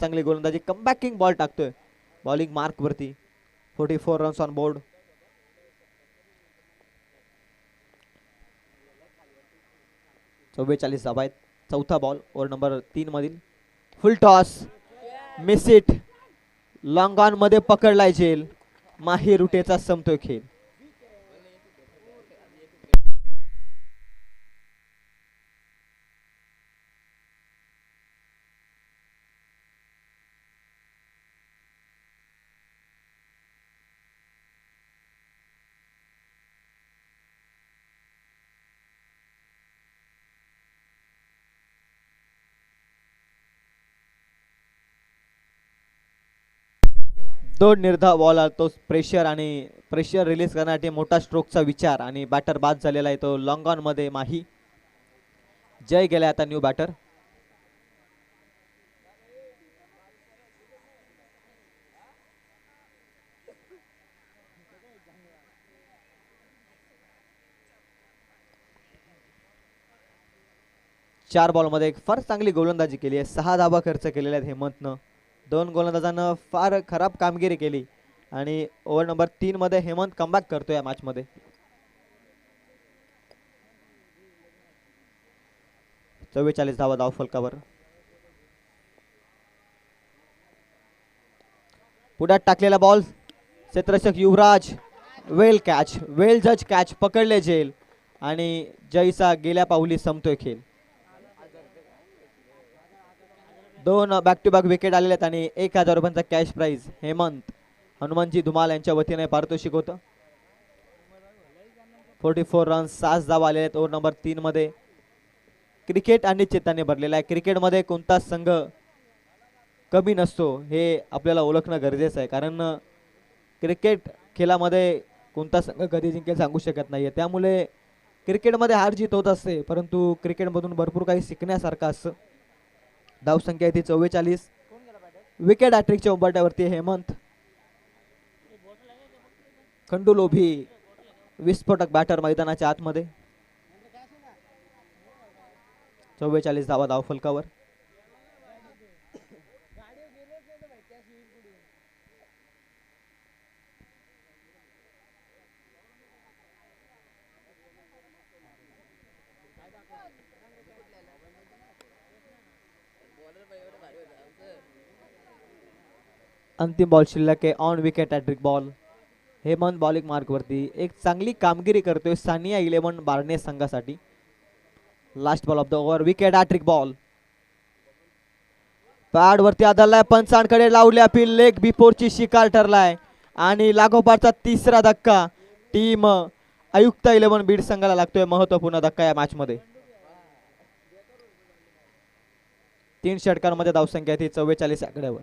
चांगली गोलंदाजी, कमबॅकिंग बॉल टाकतोय बॉलिंग मार्क वरती. 44 रन्स ऑन बोर्ड. चव्वेचाळीस धावा आहेत. चौथा बॉल ओव्हर नंबर 3 मधील. फुल toss, miss it. Long on मध्ये पकडलाय झेल. माही रुटेचा संपतोय खेळ. दोन निर्धाव बॉल, तो प्रेशर रिलीज करण्यासाठी मोठा स्ट्रोकचा विचार आणि बॅटर बाद झालेला आहे तो लॉंग ऑन मध्ये माही. जय गेला आता न्यू बॅटर. चार बॉल मध्ये फार चांगली गोलंदाजी केली आहे. 6 धावा खर्च केलेल्या आहेत हेमंतनं. 2 गोलंदाजांना फार खराब कामगिरी केली आणि ओव्हर नंबर 3 मध्ये हेमंत कमबॅक करतो या मॅच मध्ये. 44 धावा धाव फलकावर. पुढ्यात टाकलेला बॉल, क्षेत्ररक्षक युवराज. वेल कॅच, वेल जज कॅच, पकडले झेल आणि जयचा गेल्या पाऊली संपतोय खेळ. 2 बॅक टू बॅक विकेट आलेले आहेत आणि 1000 रुपयांचा कॅश प्राइज हेमंत हनुमानजी धुमाल यांच्या वतीने पारितोषिक होतं. 44 रन्स, 6 धावा आलेले आहेत ओव्हर नंबर 3 मध्ये. क्रिकेट अनिश्चितताने भरलेला आहे. क्रिकेटमध्ये कोणता संघ कमी नसतो हे आपल्याला ओळखणं गरजेचं आहे, कारण क्रिकेट खेळामध्ये कोणता संघ कधी जिंकेल सांगू शकत नाहीये. त्यामुळे क्रिकेटमध्ये हार जीत होत असते, परंतु क्रिकेटमधून भरपूर काही शिकण्यासारखं असतं. धावसंख्या ती 44. विकेट हॅट्रिकच्या उंबरठ्यावरती हेमंत. खंडू लोभी विस्फोटक बॅटर मैदानाच्या आतमध्ये. 44 धावा धाव फलकावर. अंतिम बॉल शिल्लक आहे. On wicket hattrick ball. Hemant bowling mark वरती. एक चांगली कामगिरी करतोय सानिया 11 बार्ने संघासाठी. Last ball of the over, wicket hattrick ball. Pad वरती आदळलाय, पंचांकडे लावली अपील. लेग बिफोरची शिकार ठरलाय आणि लागोपाठचा तिसरा धक्का टीम आयुक्त 11 बीड संघाला लागतोय. महत्वपूर्ण धक्का या मॅच मध्ये. 3 षटकांमध्ये धावसंख्या ती 44 आकड्यावर.